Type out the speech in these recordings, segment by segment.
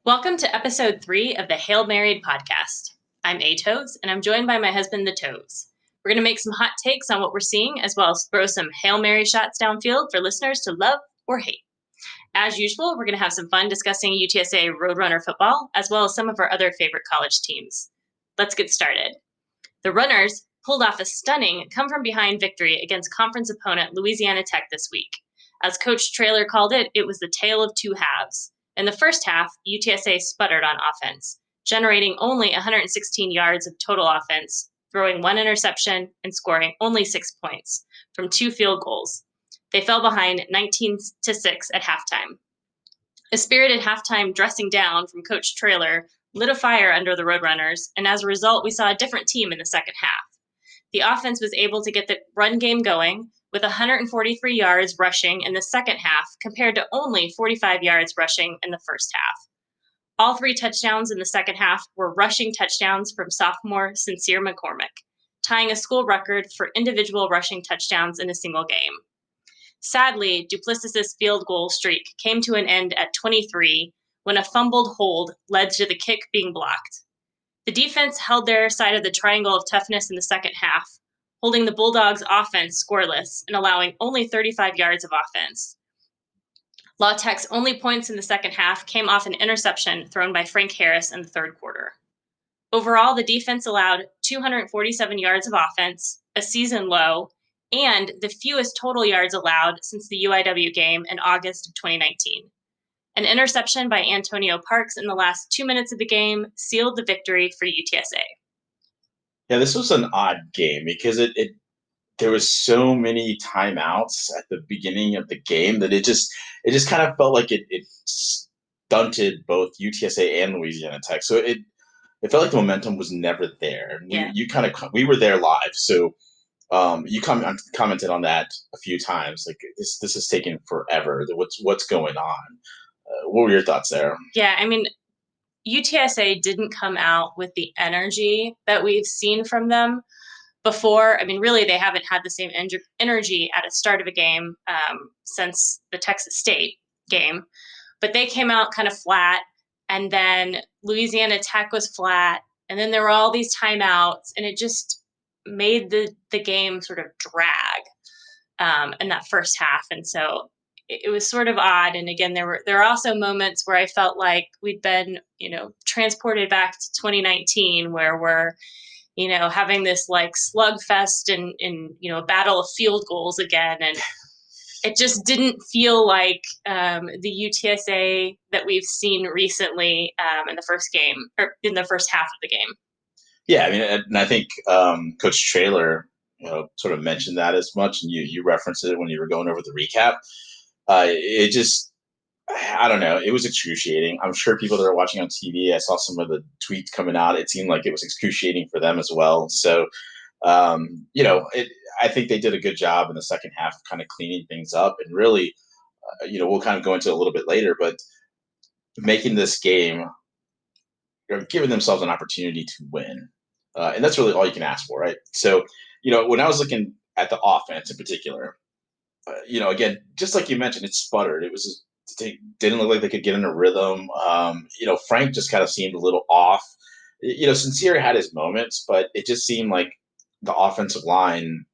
Welcome to episode 3 of the Hail Married podcast. I'm A Toves, and I'm joined by my husband, the Toves. We're going to make some hot takes on what we're seeing, as well as throw some Hail Mary shots downfield for listeners to love or hate. As usual, we're going to have some fun discussing UTSA Roadrunner football, as well as some of our other favorite college teams. Let's get started. The Runners pulled off a stunning come-from-behind victory against conference opponent Louisiana Tech this week. As Coach Traylor called it, it was the tale of two halves. In the first half, UTSA sputtered on offense, generating only 116 yards of total offense, throwing one interception and scoring only 6 points from 2 field goals. They fell behind 19-6 at halftime. A spirited halftime dressing down from Coach Traylor lit a fire under the Roadrunners, and as a result, we saw a different team in the second half. The offense was able to get the run game going, with 143 yards rushing in the second half compared to only 45 yards rushing in the first half. All 3 touchdowns in the second half were rushing touchdowns from sophomore Sincere McCormick, tying a school record for individual rushing touchdowns in a single game. Sadly, Duplessis' field goal streak came to an end at 23 when a fumbled hold led to the kick being blocked. The defense held their side of the triangle of toughness in the second half, holding the Bulldogs' offense scoreless and allowing only 35 yards of offense. La Tech's only points in the second half came off an interception thrown by Frank Harris in the third quarter. Overall, the defense allowed 247 yards of offense, a season low, and the fewest total yards allowed since the UIW game in August of 2019. An interception by Antonio Parks in the last 2 minutes of the game sealed the victory for UTSA. Yeah, this was an odd game because there was so many timeouts at the beginning of the game that it just kind of felt like it stunted both UTSA and Louisiana Tech. So it felt like the momentum was never there. And Yeah. we were there live, so you commented on that a few times. Like this is taking forever. What's going on? What were your thoughts there? Yeah, I mean, UTSA didn't come out with the energy that we've seen from them before. I mean, really, they haven't had the same energy at the start of a game since the Texas State game. But they came out kind of flat, and then Louisiana Tech was flat, and then there were all these timeouts, and it just made the game sort of drag in that first half. And so it was sort of odd. And again, there were also moments where I felt like we'd been, transported back to 2019, where we're, having this like slugfest and a battle of field goals again. And it just didn't feel like the UTSA that we've seen recently in the first game or in the first half of the game. Yeah, I mean, and I think Coach Traylor, sort of mentioned that as much, and you referenced it when you were going over the recap. It just, I don't know, it was excruciating. I'm sure people that are watching on TV, I saw some of the tweets coming out. It seemed like it was excruciating for them as well. So, I think they did a good job in the second half of kind of cleaning things up and really, we'll kind of go into it a little bit later, but making this game, giving themselves an opportunity to win. And that's really all you can ask for, right? So, when I was looking at the offense in particular, again, just like you mentioned, it sputtered. It was they didn't look like they could get in a rhythm. Frank just kind of seemed a little off. Sincere had his moments, but it just seemed like the offensive line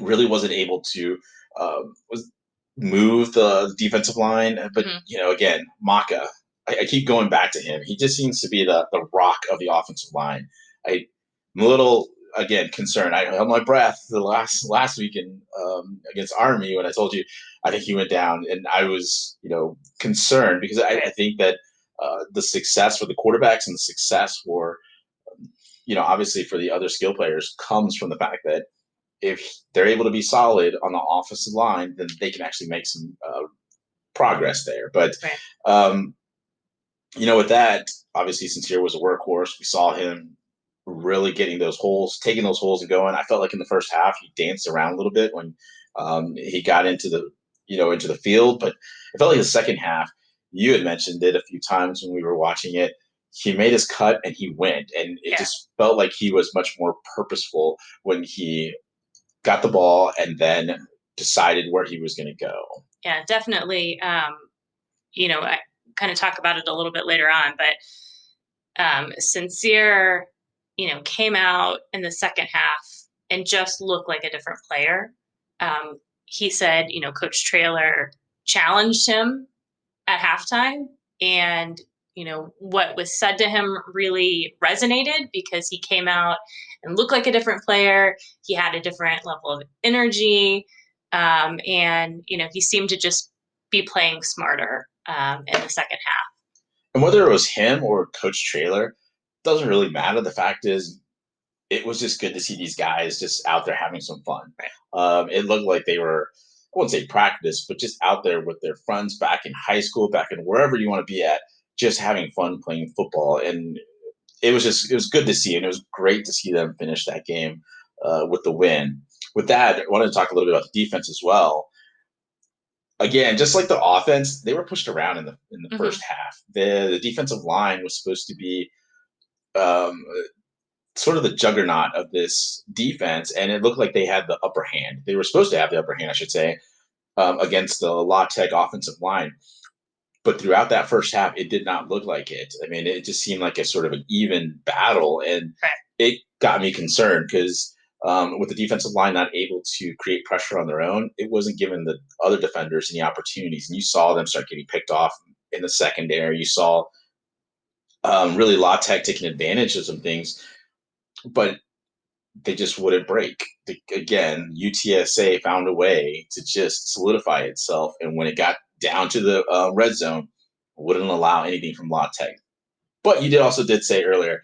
really wasn't able to move the defensive line. But again, Maka, I keep going back to him. He just seems to be the rock of the offensive line. I'm a little, again, concerned. I held my breath the last weekend against Army when I told you I think he went down, and I was concerned because I think that the success for the quarterbacks and the success for obviously for the other skill players comes from the fact that if they're able to be solid on the offensive line, then they can actually make some progress there. But with that, obviously Sincere was a workhorse. We saw him really getting those holes, taking those holes and going. I felt like in the first half he danced around a little bit when he got into the field, but I felt like the second half, you had mentioned it a few times when we were watching it, he made his cut and he went, and it just felt like he was much more purposeful when he got the ball and then decided where he was going to go. Yeah, definitely. kind of talk about it a little bit later on, but Sincere, came out in the second half and just looked like a different player. He said, Coach Traylor challenged him at halftime, and what was said to him really resonated because he came out and looked like a different player. He had a different level of energy, and he seemed to just be playing smarter in the second half. And whether it was him or Coach Traylor, doesn't really matter. The fact is, it was just good to see these guys just out there having some fun. Right. It looked like they were, I wouldn't say practice, but just out there with their friends back in high school, back in wherever you want to be at, just having fun playing football. And it was good to see. And it was great to see them finish that game with the win. With that, I wanted to talk a little bit about the defense as well. Again, just like the offense, they were pushed around in the first half. The defensive line was supposed to be um, sort of the juggernaut of this defense, and it looked like they had the upper hand. They were supposed to have the upper hand, I should say, against the La Tech offensive line. But throughout that first half, it did not look like it. I mean, it just seemed like a sort of an even battle, and Right. it got me concerned because with the defensive line not able to create pressure on their own, it wasn't giving the other defenders any opportunities. And you saw them start getting picked off in the secondary. You saw really La Tech taking advantage of some things, but they just wouldn't break. Again, UTSA found a way to just solidify itself, and when it got down to the red zone, wouldn't allow anything from La Tech. But you did say earlier,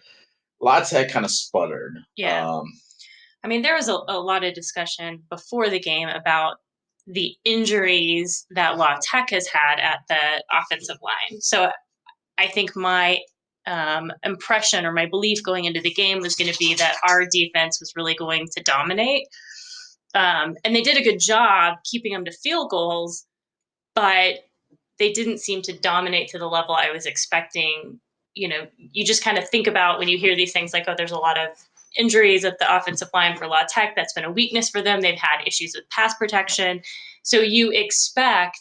La Tech kind of sputtered. Yeah. I mean, there was a lot of discussion before the game about the injuries that La Tech has had at the offensive line. So I think my impression or my belief going into the game was going to be that our defense was really going to dominate. And they did a good job keeping them to field goals, but they didn't seem to dominate to the level I was expecting. You just kind of think about when you hear these things like, oh, there's a lot of injuries at the offensive line for La Tech. That's been a weakness for them. They've had issues with pass protection. So you expect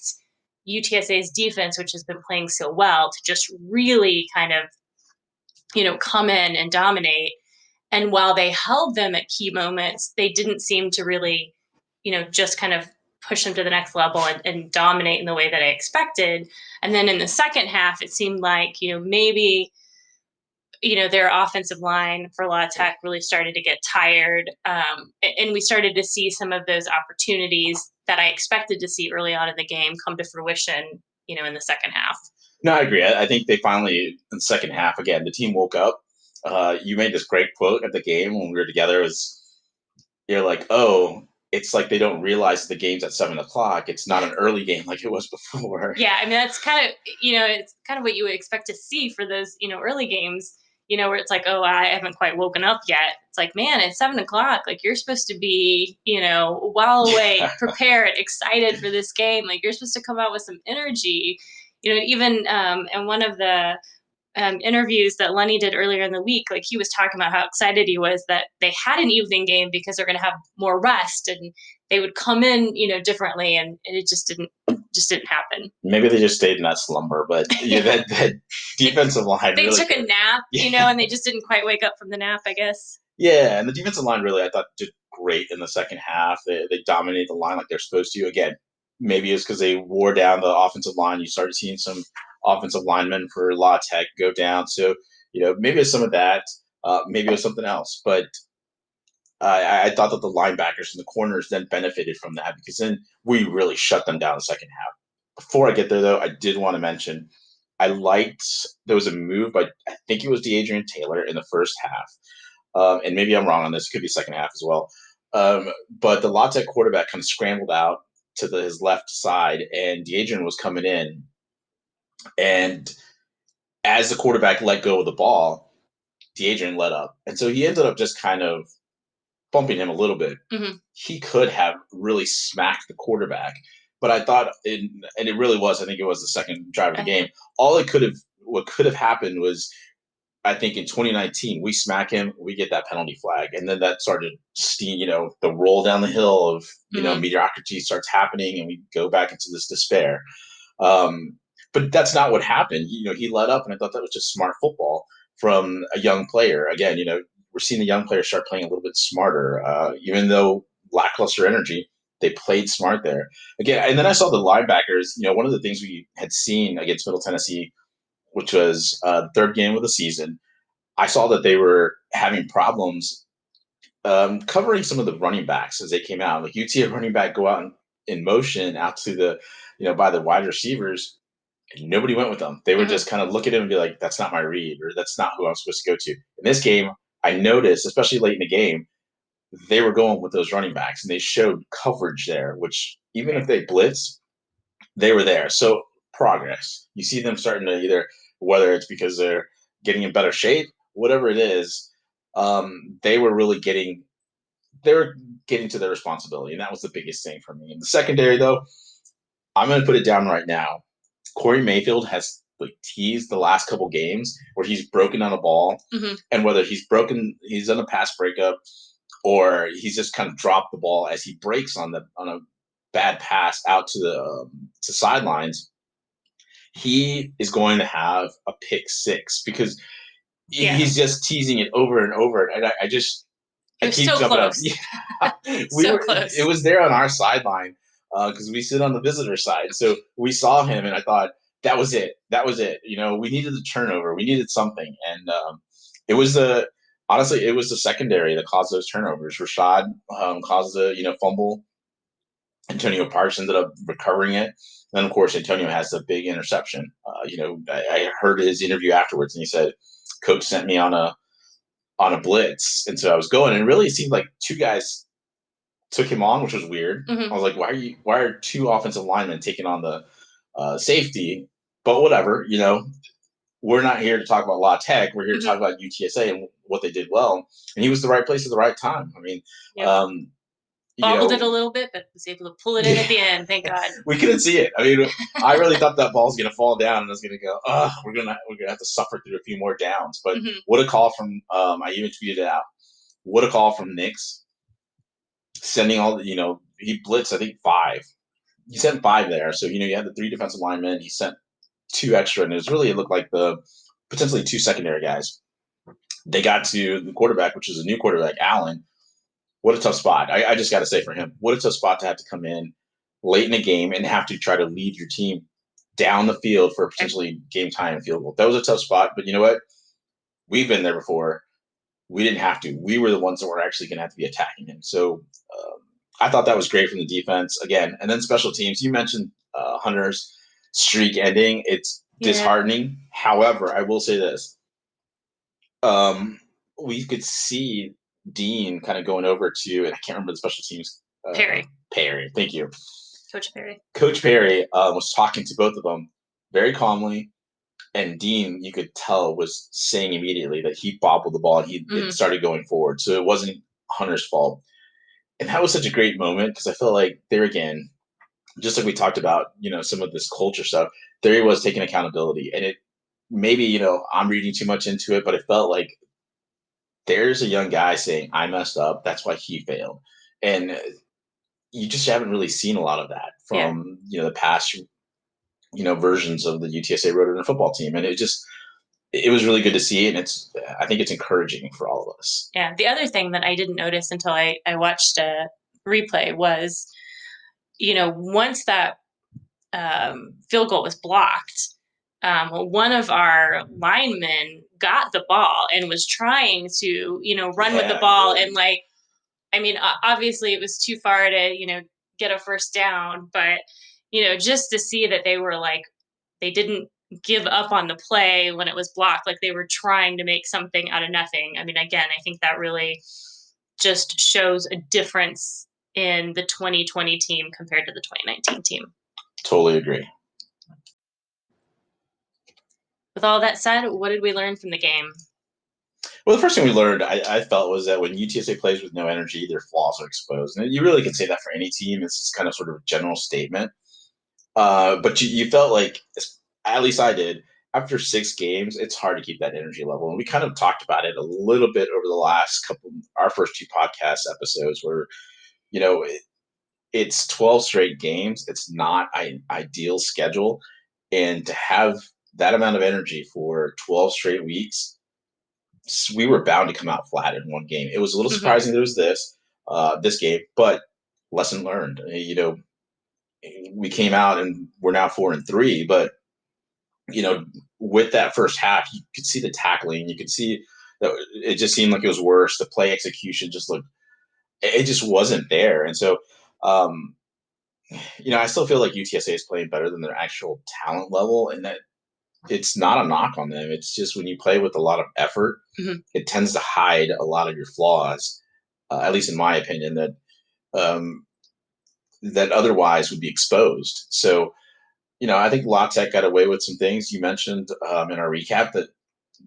UTSA's defense, which has been playing so well, to just really kind of, come in and dominate. And while they held them at key moments, they didn't seem to really, just kind of push them to the next level and dominate in the way that I expected. And then in the second half, it seemed like, maybe, their offensive line for La Tech really started to get tired. And we started to see some of those opportunities that I expected to see early on in the game come to fruition, in the second half. No, I agree. I think they finally, in the second half, again, the team woke up. You made this great quote at the game when we were together. You're like, oh, it's like they don't realize the game's at 7 o'clock. It's not an early game like it was before. Yeah, I mean that's kind of it's kind of what you would expect to see for those early games. Where it's like, oh, I haven't quite woken up yet. It's like, man, it's 7 o'clock. Like you're supposed to be well awake, prepared, excited for this game. Like you're supposed to come out with some energy. Even in one of the interviews that Lenny did earlier in the week, like he was talking about how excited he was that they had an evening game because they're going to have more rest and they would come in, differently, and it just didn't happen. Maybe they just stayed in that slumber, but that defensive line. They really took a nap, and they just didn't quite wake up from the nap, I guess. Yeah, and the defensive line really, I thought, did great in the second half. They dominated the line like they're supposed to. Again, maybe it's because they wore down the offensive line. You started seeing some offensive linemen for La Tech go down. So, maybe it's some of that. Maybe it was something else. But I thought that the linebackers and the corners then benefited from that because then we really shut them down the second half. Before I get there, though, I did want to mention I liked there was a move by I think it was Adrian Taylor in the first half. And maybe I'm wrong on this. It could be second half as well. But the La Tech quarterback kind of scrambled out to his left side, and Adrian was coming in. And as the quarterback let go of the ball, Adrian let up. And so he ended up just kind of bumping him a little bit. Mm-hmm. He could have really smacked the quarterback. But I thought, and it really was, I think it was the second drive of the game. What could have happened was I think in 2019, we smack him, we get that penalty flag. And then that started the roll down the hill of, mediocrity starts happening and we go back into this despair. But but that's not what happened. He let up, and I thought that was just smart football from a young player. Again, we're seeing the young players start playing a little bit smarter, even though lackluster energy. They played smart there again. And then I saw the linebackers. One of the things we had seen against Middle Tennessee, which was third game of the season, I saw that they were having problems covering some of the running backs as they came out. Like you'd see a running back go out in motion out to the, by the wide receivers, and nobody went with them. They would just kind of look at him and be like, that's not my read, or that's not who I'm supposed to go to. In this game, I noticed, especially late in the game, they were going with those running backs, and they showed coverage there, which even if they blitzed, they were there. So progress. You see them starting to either, whether it's because they're getting in better shape, whatever it is, they were really getting to their responsibility, and that was the biggest thing for me. In the secondary, though, I'm going to put it down right now. Corey Mayfield has teased the last couple games where he's broken on a ball, and whether he's done a pass breakup, or he's just kind of dropped the ball as he breaks on a bad pass out to the to sidelines. He is going to have a pick six because he's just teasing it over and over, and I keep so jumping close. up. Yeah, close. It was there on our sideline because we sit on the visitor side, so we saw him, and I thought that was it. That was it. We needed a turnover. We needed something, and it was honestly, it was the secondary that caused those turnovers. Rashad caused the fumble. Antonio Parks ended up recovering it. Then, of course, Antonio has the big interception. I heard his interview afterwards, and he said, "Coach sent me on a blitz," and so I was going. And it really seemed like two guys took him on, which was weird. I was like, "Why are two offensive linemen taking on the safety?" But whatever, we're not here to talk about La Tech. We're here to talk about UTSA and what they did well. And he was the right place at the right time. I mean, bobbled it a little bit, but was able to pull it in at the end. Thank God. We couldn't see it. I mean, I really thought that ball was going to fall down and I was going to go, we're gonna have to suffer through a few more downs. But what a call from I even tweeted it out. What a call from Nix, sending all he blitzed, I think 5. He sent 5 there, so you had the 3 defensive linemen. He sent 2 extra, and it looked like the potentially 2 secondary guys. They got to the quarterback, which is a new quarterback, Allen. What a tough spot. I just got to say for him, what a tough spot to have to come in late in the game and have to try to lead your team down the field for potentially game time and field goal. That was a tough spot, but you know what? We've been there before. We didn't have to. We were the ones that were actually going to have to be attacking him. So I thought that was great from the defense again. And then special teams. You mentioned Hunter's streak ending. It's disheartening. However, I will say this. We could see Dean kind of going over to, and I can't remember the special teams. Perry. Thank you. Coach Perry was talking to both of them very calmly. And Dean, you could tell, was saying immediately that he bobbled the ball and it started going forward. So it wasn't Hunter's fault. And that was such a great moment because I felt like there again, just like we talked about, some of this culture stuff, there he was taking accountability. And it maybe, I'm reading too much into it, but it felt like there's a young guy saying, I messed up. That's why he failed. And you just haven't really seen a lot of that from, the past versions of the UTSA Roadrunner football team. And it was really good to see. And I think it's encouraging for all of us. Yeah. The other thing that I didn't notice until I watched a replay was, once that field goal was blocked, one of our linemen got the ball and was trying to, run with the ball. And obviously it was too far to, get a first down, but just to see that they were they didn't give up on the play when it was blocked, they were trying to make something out of nothing. Again, I think that really just shows a difference in the 2020 team compared to the 2019 team. Totally agree. With all that said, what did we learn from the game? Well, the first thing we learned, I felt, was that when UTSA plays with no energy, their flaws are exposed. And you really can say that for any team. It's just kind of sort of a general statement. But you felt like, at least I did, after 6 games, it's hard to keep that energy level. And we kind of talked about it a little bit over the last our first 2 podcast episodes where, it's 12 straight games. It's not an ideal schedule. And to have that amount of energy for 12 straight weeks, we were bound to come out flat in one game. It was a little surprising there was this game, but lesson learned. We came out and we're now 4-3, but with that first half, you could see the tackling. You could see that it just seemed like it was worse. The play execution just looked, it just wasn't there. And so, um, I still feel like UTSA is playing better than their actual talent level, and that it's not a knock on them. It's just when you play with a lot of effort, it tends to hide a lot of your flaws. At least in my opinion, um, that otherwise would be exposed. So, I think La Tech got away with some things. You mentioned in our recap that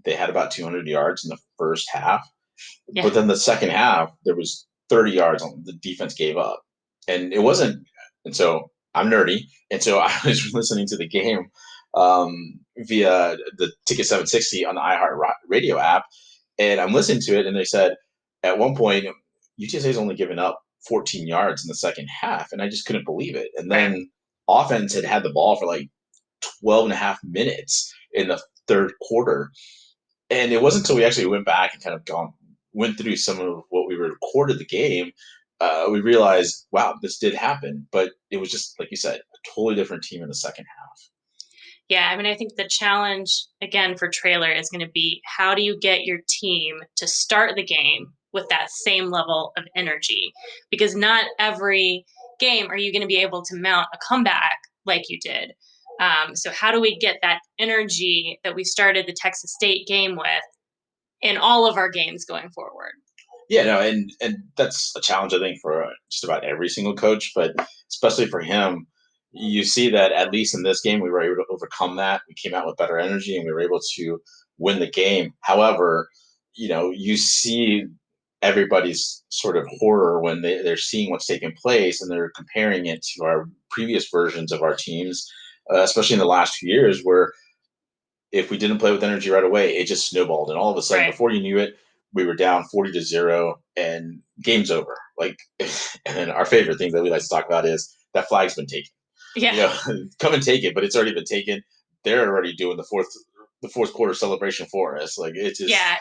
they had about 200 yards in the first half, but then the second half there was 30 yards on the defense gave up, and it wasn't. And so I'm nerdy, and so I was listening to the game via the Ticket 760 on the iHeart Radio app, and I'm listening to it, and they said at one point UTSA has only given up 14 yards in the second half, and I just couldn't believe it. And then offense had the ball for like 12 and a half minutes in the third quarter. And it wasn't until we actually went back and kind of went through some of what we recorded the game, we realized, wow, this did happen. But it was just, like you said, a totally different team in the second half. Yeah, I mean, I think the challenge, again, for Traylor is going to be how do you get your team to start the game with that same level of energy? Because not every game are you going to be able to mount a comeback like you did. So how do we get that energy that we started the Texas State game with in all of our games going forward? Yeah, no, and that's a challenge, I think, for just about every single coach, but especially for him. You see that at least in this game, we were able to overcome that. We came out with better energy, and we were able to win the game. However, you see everybody's sort of horror when they're seeing what's taking place and they're comparing it to our previous versions of our teams, especially in the last few years, where if we didn't play with energy right away, it just snowballed. And all of a sudden, before you knew it, we were down 40-0 and game's over. Like, and our favorite thing that we like to talk about is that flag's been taken. Yeah. Come and take it, but it's already been taken. They're already doing the fourth quarter celebration for us. Like, it's just. Yeah.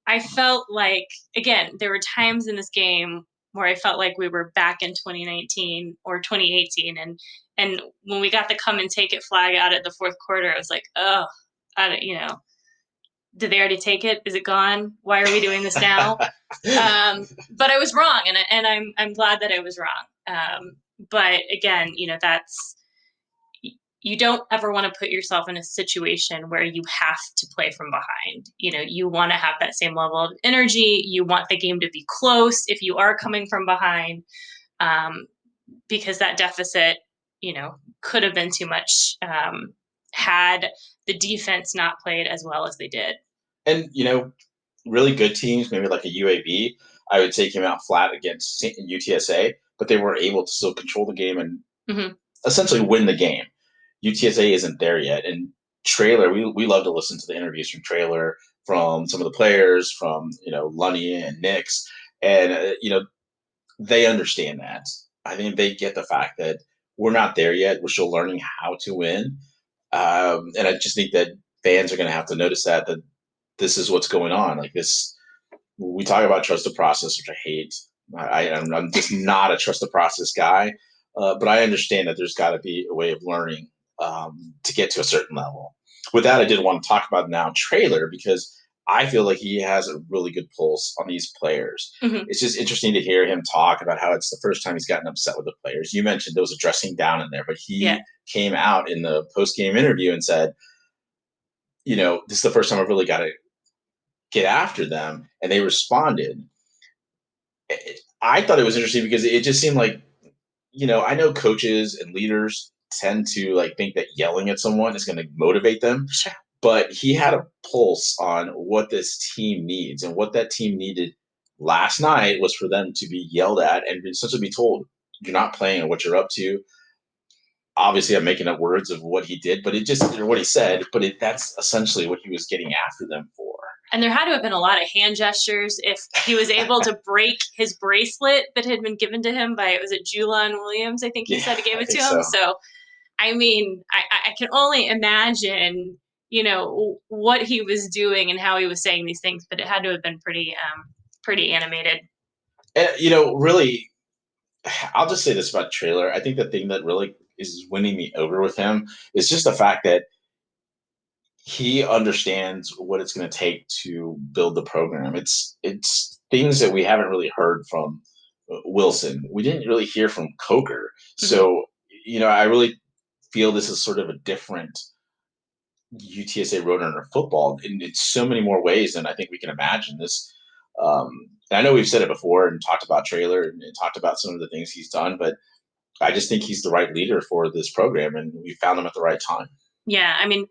I felt like, again, there were times in this game where I felt like we were back in 2019 or 2018. And when we got the come and take it flag out at the fourth quarter, I was like, oh, did they already take it? Is it gone? Why are we doing this now? But I was wrong, and I'm glad that I was wrong. But again, that's, you don't ever want to put yourself in a situation where you have to play from behind. You want to have that same level of energy. You want the game to be close if you are coming from behind, because that deficit, could have been too much had the defense not played as well as they did. And, really good teams, maybe like a UAB, I would say came out flat against UTSA, but they were able to still control the game and essentially win the game. UTSA isn't there yet. And Traylor, we love to listen to the interviews from Traylor, from some of the players, from, Lunny and Nix. And, they understand that. I think they get the fact that we're not there yet. We're still learning how to win. And I just think that fans are going to have to notice that this is what's going on. Like this, we talk about trust the process, which I hate. I'm just not a trust the process guy, but I understand that there's got to be a way of learning to get to a certain level. With that, I did want to talk about now Traylor because I feel like he has a really good pulse on these players. It's just interesting to hear him talk about how it's the first time he's gotten upset with the players. You mentioned there was a dressing down in there, but he came out in the post-game interview and said, this is the first time I've really got to get after them, and they responded. I thought it was interesting because it just seemed like, I know coaches and leaders tend to like think that yelling at someone is going to motivate them. Sure. But he had a pulse on what this team needs, and what that team needed last night was for them to be yelled at and essentially be told, "You're not playing and what you're up to." Obviously, I'm making up words of what he did, but or what he said, but that's essentially what he was getting after them for. And there had to have been a lot of hand gestures if he was able to break his bracelet that had been given to him by, was it Julian Williams? I think he said he gave it to him. So I mean, I can only imagine, what he was doing and how he was saying these things, but it had to have been pretty animated. And, really, I'll just say this about Traylor. I think the thing that really is winning me over with him is just the fact that he understands what it's going to take to build the program. It's things that we haven't really heard from Wilson. We didn't really hear from Coker. Mhm. So, I really feel this is sort of a different UTSA Roadrunner football in so many more ways than I think we can imagine. And I know we've said it before and talked about Traylor and talked about some of the things he's done, but I just think he's the right leader for this program, and we found him at the right time. Yeah, I mean,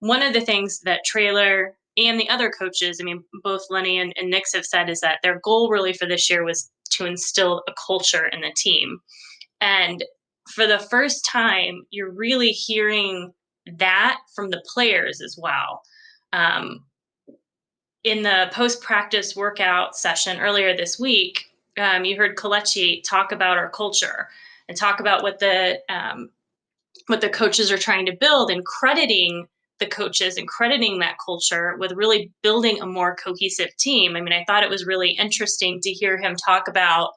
one of the things that Traylor and the other coaches, I mean, both Lenny and Nix have said is that their goal really for this year was to instill a culture in the team. And for the first time, you're really hearing that from the players as well. Um, in the post practice workout session earlier this week, you heard Kalechi talk about our culture and talk about what the coaches are trying to build, and crediting the coaches and crediting that culture with really building a more cohesive team. I mean, I thought it was really interesting to hear him talk about,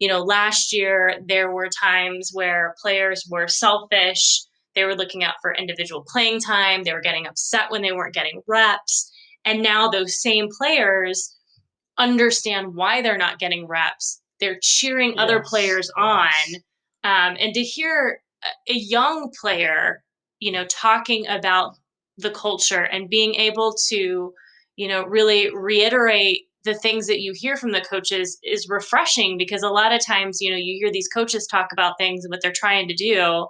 last year there were times where players were selfish. They were looking out for individual playing time. They were getting upset when they weren't getting reps. And now those same players understand why they're not getting reps. They're cheering other Yes, players on. yes. And to hear a young player, talking about the culture and being able to, really reiterate the things that you hear from the coaches is refreshing, because a lot of times, you hear these coaches talk about things and what they're trying to do,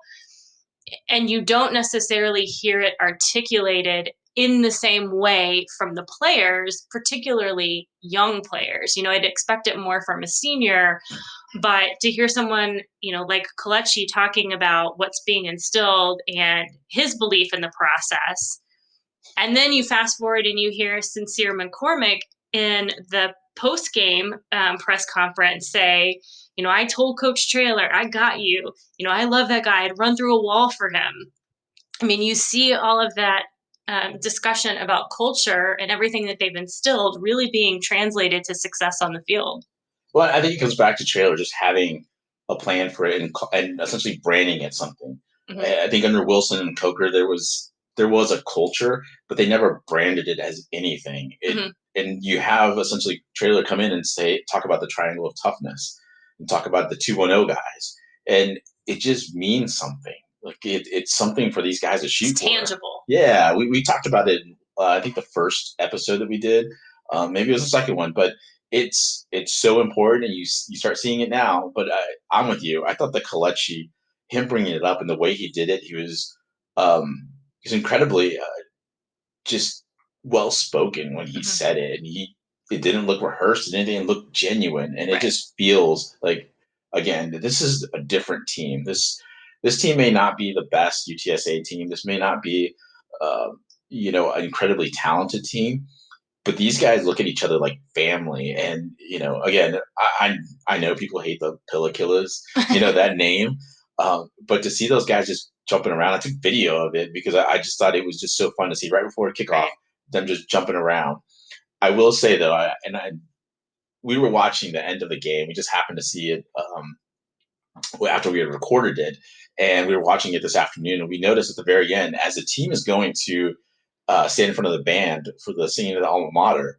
and you don't necessarily hear it articulated in the same way from the players, particularly young players. I'd expect it more from a senior, but to hear someone, like Kalechi talking about what's being instilled and his belief in the process, and then you fast forward and you hear Sincere McCormick in the post game press conference say, I told Coach Traylor, I got you. I love that guy. I'd run through a wall for him. I mean, you see all of that discussion about culture and everything that they've instilled really being translated to success on the field. Well, I think it comes back to Traylor just having a plan for it and essentially branding it something. Mm-hmm. I think under Wilson and Coker there was a culture, but they never branded it as anything. Mm-hmm. And you have essentially Traylor come in and talk about the triangle of toughness and talk about the 210 guys, and it just means something. Like it's something for these guys to It's shoot for. tangible. Yeah, we talked about it. I think the first episode that we did, maybe it was the second one, but it's so important, and you start seeing it now. But I'm with you. I thought the Kalechi, him bringing it up and the way he did it, he was incredibly just well spoken when he Mm-hmm. said it, and it didn't look rehearsed, and it didn't look genuine, and it Right. just feels like, again, this is a different team. This team may not be the best UTSA team. This may not be uh, an incredibly talented team, but these guys look at each other like family. And again, I know people hate the Pilla Killers, that name, but to see those guys just jumping around, I took video of it because I just thought it was just so fun to see right before kickoff, Right. them just jumping around. I will say though, we were watching the end of the game. We just happened to see it after we had recorded it, and we were watching it this afternoon. And we noticed at the very end, as the team is going to stand in front of the band for the singing of the alma mater,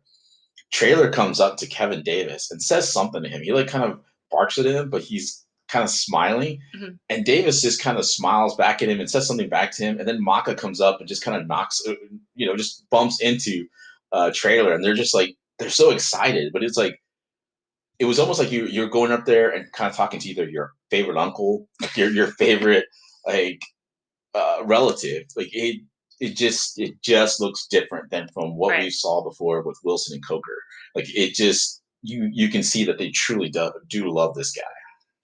Traylor comes up to Kevin Davis and says something to him. He like kind of barks at him, but he's kind of smiling. Mm-hmm. And Davis just kind of smiles back at him and says something back to him. And then Maka comes up and just kind of knocks, just bumps into Traylor. And they're just like, they're so excited. But it's like, it was almost like you're going up there and kind of talking to either your favorite uncle, like your favorite like relative. Like it just looks different than from what Right. we saw before with Wilson and Coker. Like it just you can see that they truly do love this guy.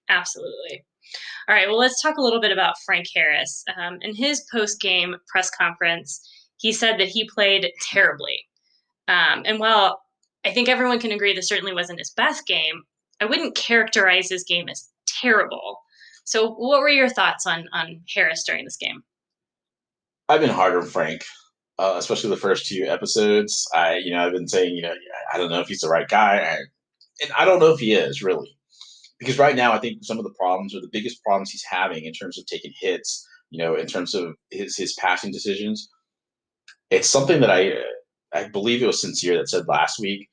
Absolutely. All right. Well, let's talk a little bit about Frank Harris. In his post game press conference, he said that he played terribly. And while I think everyone can agree this certainly wasn't his best game, I wouldn't characterize his game as terrible. So what were your thoughts on Harris during this game? I've been hard on Frank, especially the first two episodes. I've been saying, I don't know if he's the right guy, and I don't know if he is really, because right now I think some of the problems or the biggest problems he's having in terms of taking hits, in terms of his passing decisions, it's something that I believe it was Sincere that said last week.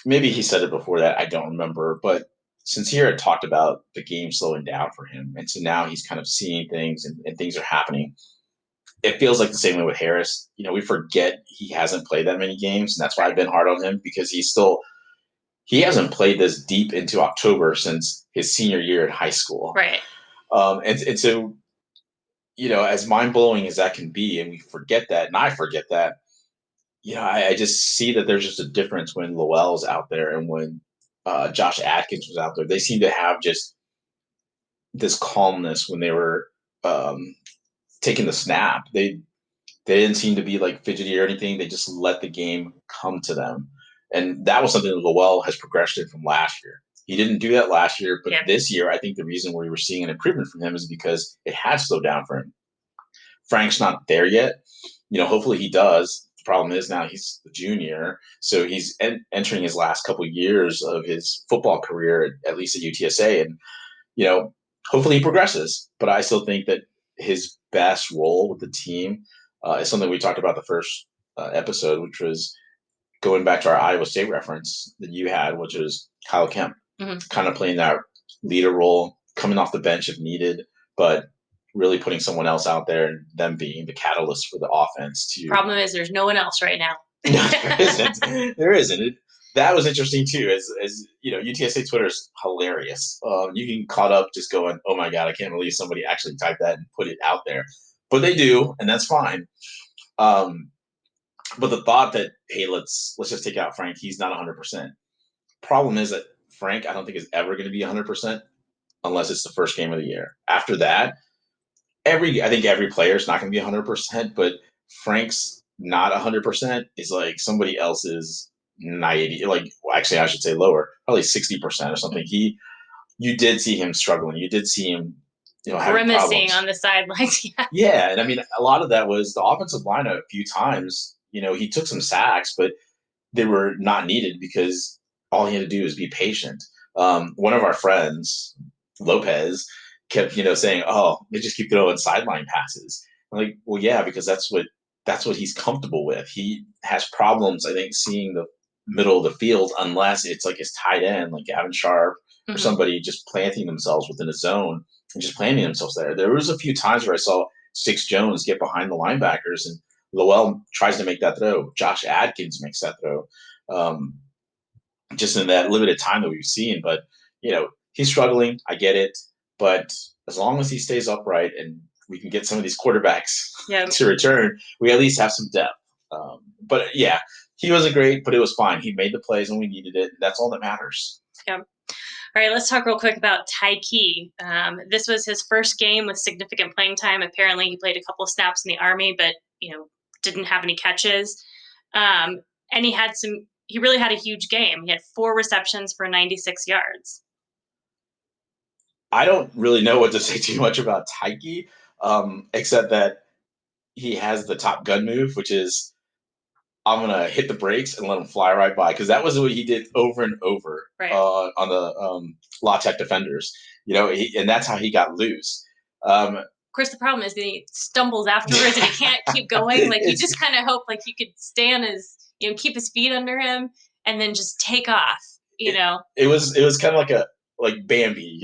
Maybe he said it before that. I don't remember, but Sincere had talked about the game slowing down for him, and so now he's kind of seeing things and things are happening. It feels like the same way with Harris. We forget he hasn't played that many games, and that's why I've been hard on him because he hasn't played this deep into October since his senior year in high school. Right. And so, as mind blowing as that can be, and we forget that, and I forget that, I just see that there's just a difference when Lowell's out there and when Josh Adkins was out there. They seem to have just this calmness when they were taking the snap. They didn't seem to be like fidgety or anything. They just let the game come to them. And that was something that Lowell has progressed in from last year. He didn't do that last year, but this year, I think the reason we were seeing an improvement from him is because it had slowed down for him. Frank's not there yet. Hopefully he does. The problem is now he's a junior, so he's entering his last couple of years of his football career, at least at UTSA, and hopefully he progresses. But I still think that his best role with the team is something we talked about the first episode, which was going back to our Iowa State reference that you had, which is Kyle Kemp, kind of playing that leader role, coming off the bench if needed, but really putting someone else out there and them being the catalyst for the offense. Problem is, there's no one else right now. No, there isn't. There isn't. That was interesting too. As UTSA Twitter is hilarious. You can caught up just going, "Oh my god, I can't believe somebody actually typed that and put it out there," but they do, and that's fine. But the thought that, hey, let's just take out Frank. He's not 100%. Problem is that Frank, I don't think is ever going to be 100% unless it's the first game of the year. After that, I think every player is not going to be 100%, but Frank's not 100% is like somebody else's 90. Like, well, actually, I should say lower, probably 60% or something. You did see him struggling. You did see him, having grimacing problems on the sidelines. Yeah, and I mean, a lot of that was the offensive line. A few times, he took some sacks, but they were not needed because all he had to do was be patient. One of our friends, Lopez, kept saying, "Oh, they just keep throwing sideline passes." I'm like, well, yeah, because that's what he's comfortable with. He has problems, I think, seeing the middle of the field unless it's like his tight end, like Gavin Sharp or somebody just planting themselves within a zone and just planting themselves there. There was a few times where I saw Six Jones get behind the linebackers and Lowell tries to make that throw. Josh Adkins makes that throw. Just in that limited time that we've seen. But, he's struggling. I get it. But as long as he stays upright and we can get some of these quarterbacks to return, we at least have some depth. But, yeah, he wasn't great, but it was fine. He made the plays when we needed it. That's all that matters. Yeah. All right, let's talk real quick about Tyke. This was his first game with significant playing time. Apparently, he played a couple of snaps in the Army, but didn't have any catches. And he really had a huge game. He had 4 receptions for 96 yards. I don't really know what to say too much about Tyke, except that he has the Top Gun move, which is I'm going to hit the brakes and let him fly right by, because that was what he did over and over on the La Tech defenders, and that's how he got loose. Of course, the problem is that he stumbles afterwards and he can't keep going. Like, you just kind of hope like he could stay on his, keep his feet under him and then just take off, It was kind of like Bambi,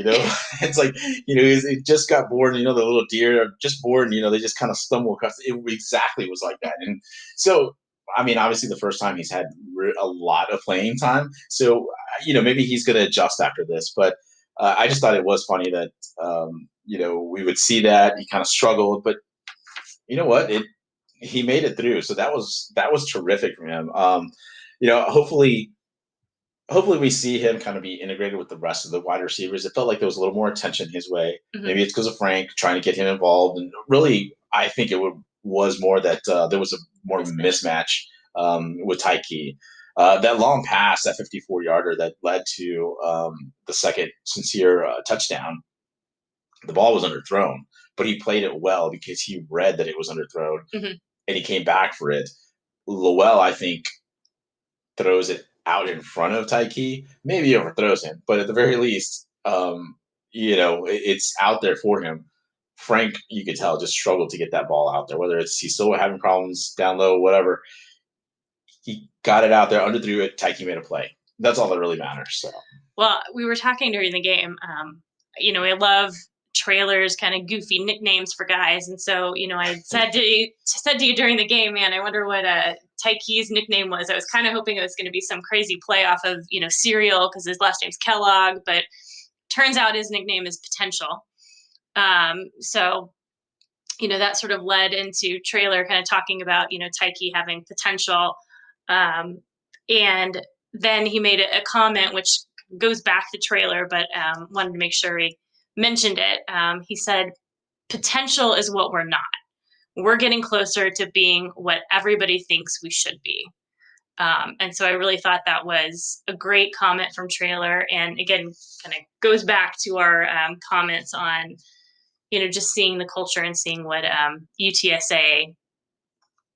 It's like, it just got born, the little deer just born, they just kind of stumble across. It exactly was like that. And so, I mean, obviously the first time he's had a lot of playing time. So, maybe he's going to adjust after this. But I just thought it was funny that, we would see that. He kind of struggled. But you know what? He made it through. So that was terrific for him. Hopefully we see him kind of be integrated with the rest of the wide receivers. It felt like there was a little more attention his way. Maybe it's because of Frank trying to get him involved. And really, I think was more that there was a more mismatch with Tyke. That long pass, that 54-yarder that led to the second Sincere touchdown, the ball was underthrown, but he played it well because he read that it was underthrown and he came back for it. Lowell, I think, throws it out in front of Tyke, maybe overthrows him, but at the very least, it's out there for him. Frank, you could tell, just struggled to get that ball out there, whether it's he's still having problems down low, whatever. He got it out there, underthrew it, Tyke made a play. That's all that really matters. So. Well, we were talking during the game. I love Traylor's kind of goofy nicknames for guys, and so I said to you during the game, man, I wonder what Tyke's nickname was. I was kind of hoping it was going to be some crazy play off of cereal because his last name's Kellogg, but turns out his nickname is Potential. So that sort of led into Traylor kind of talking about Tyke having potential, and then he made a comment which goes back to Traylor, but wanted to make sure he mentioned it. He said, potential is what we're not. We're getting closer to being what everybody thinks we should be. And so I really thought that was a great comment from Traylor. And again, kind of goes back to our comments on, just seeing the culture and seeing what UTSA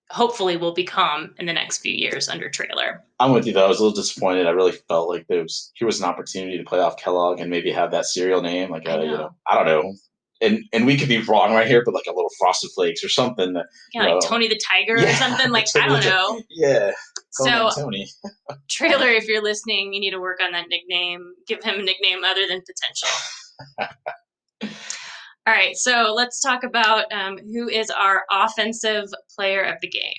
hopefully will become in the next few years under Traylor. I'm with you though. I was a little disappointed. I really felt like here was an opportunity to play off Kellogg and maybe have that cereal name, like I don't know. And we could be wrong right here, but like a little Frosted Flakes or something that like Tony the Tiger or something. Like I don't know. Yeah. So Tony. Traylor, if you're listening, you need to work on that nickname. Give him a nickname other than Potential. All right, so let's talk about who is our offensive player of the game.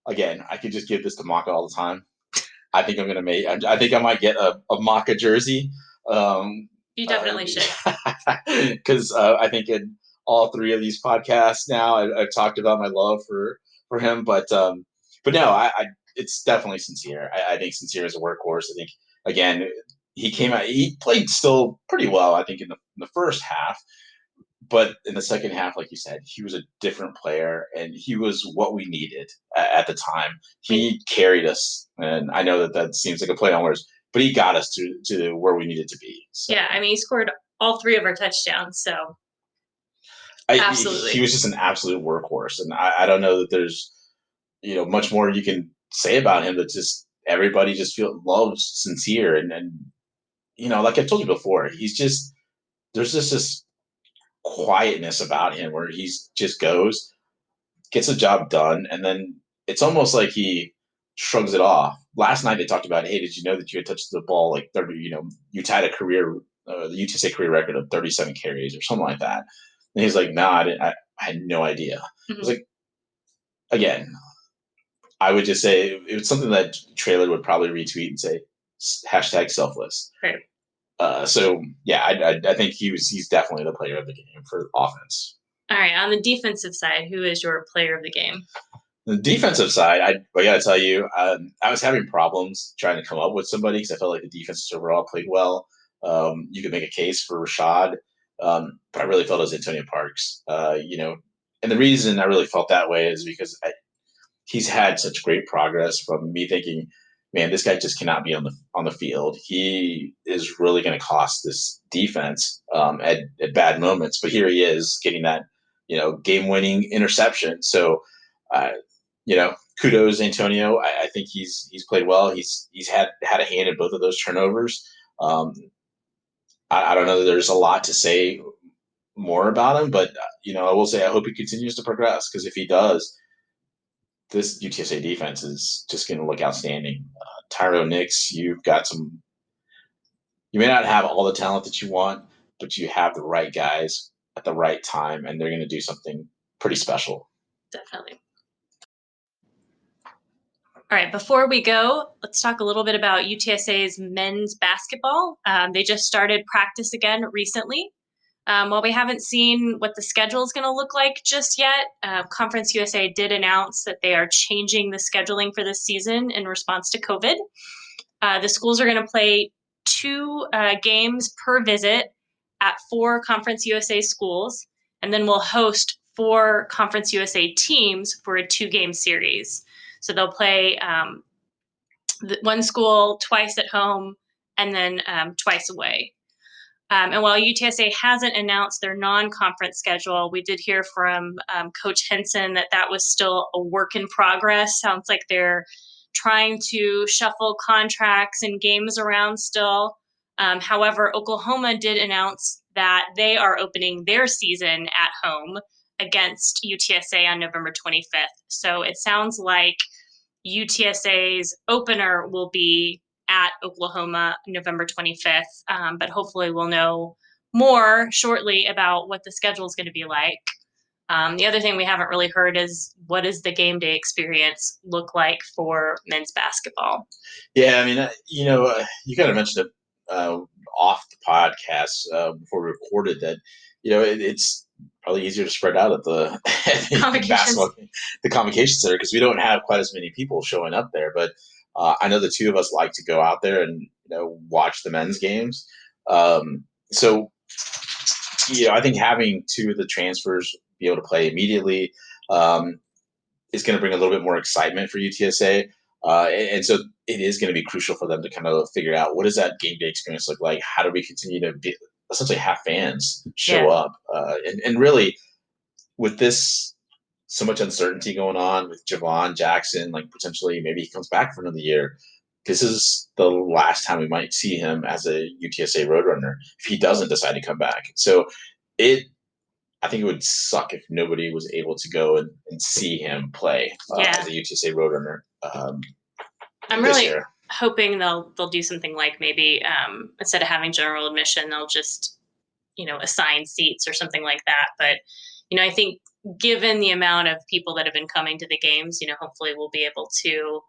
Again, I could just give this to Maka all the time. I think I think I might get a Maka jersey. You definitely should. Because I think in all three of these podcasts now, I've talked about my love for him. But no, it's definitely Sincere. I think Sincere is a workhorse. I think, again, he played still pretty well, I think, in the first half. But in the second half, like you said, he was a different player, and he was what we needed at the time. He carried us, and I know that seems like a play on words, but he got us to where we needed to be. So. Yeah, he scored all three of our touchdowns, so absolutely. He was just an absolute workhorse, and I don't know that there's much more you can say about him. That just everybody just loves Sincere, and like I told you before, there's just this quietness about him where he's just goes, gets the job done, and then it's almost like he shrugs it off. Last night they talked about, hey, did you know that you had touched the ball like 30? You tied the UTSA career record of 37 carries or something like that. And he's like, no, I didn't. I had no idea. Mm-hmm. It was like, again, I would just say it's something that Traylor would probably retweet and say #selfless. Right. So yeah, I think he's definitely the player of the game for offense. All right, on the defensive side, who is your player of the game? The defensive side, I got to tell you, I was having problems trying to come up with somebody because I felt like the defenses overall played well. You could make a case for Rashad, but I really felt it was Antonio Parks. And the reason I really felt that way is because he's had such great progress from me thinking, man, this guy just cannot be on the field. He is really going to cost this defense at bad moments. But here he is getting that, game-winning interception. So, kudos Antonio. I think he's played well. He's had a hand in both of those turnovers. I don't know that there's a lot to say more about him, but I will say I hope he continues to progress, because if he does, this UTSA defense is just going to look outstanding. Tyro Nix, you've got some. You may not have all the talent that you want, but you have the right guys at the right time, and they're going to do something pretty special. Definitely. All right, before we go, let's talk a little bit about UTSA's men's basketball. They just started practice again recently. While we haven't seen what the schedule is going to look like just yet, Conference USA did announce that they are changing the scheduling for this season in response to COVID. The schools are going to play 2 games per visit at 4 Conference USA schools, and then we'll host 4 Conference USA teams for a 2-game series. So they'll play one school twice at home and then twice away. And while UTSA hasn't announced their non-conference schedule, we did hear from Coach Henson that was still a work in progress. Sounds like they're trying to shuffle contracts and games around still. However, Oklahoma did announce that they are opening their season at home against UTSA on November 25th. So it sounds like UTSA's opener will be at Oklahoma November 25th, but hopefully we'll know more shortly about what the schedule is going to be like. The other thing we haven't really heard is what does the game day experience look like for men's basketball? Yeah, I mean, you kind of mentioned it off the podcast before we recorded that, it's probably easier to spread out at the, the convocation center because we don't have quite as many people showing up there. But I know the two of us like to go out there and watch the men's games. So I think having two of the transfers be able to play immediately is going to bring a little bit more excitement for UTSA. And so it is going to be crucial for them to kind of figure out what does that game day experience look like? How do we continue to essentially have fans show up? And really, with this so much uncertainty going on with Javon Jackson, like potentially maybe he comes back for another year. This is the last time we might see him as a UTSA Roadrunner if he doesn't decide to come back. So I think it would suck if nobody was able to go and see him play as a UTSA Roadrunner. I'm really hoping they'll do something like maybe instead of having general admission, they'll just assign seats or something like that. But I think given the amount of people that have been coming to the games, hopefully we'll be able to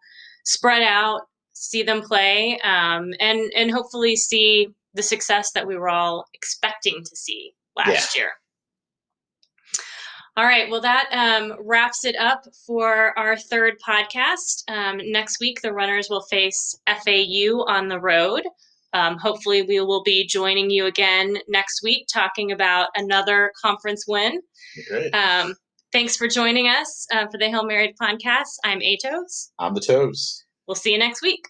spread out, see them play, and hopefully see the success that we were all expecting to see last year. All right, well, that wraps it up for our third podcast. Next week, the runners will face FAU on the road. Hopefully, we will be joining you again next week talking about another conference win. Great. Thanks for joining us for the Hail Married podcast. I'm Atos. I'm the Toes. We'll see you next week.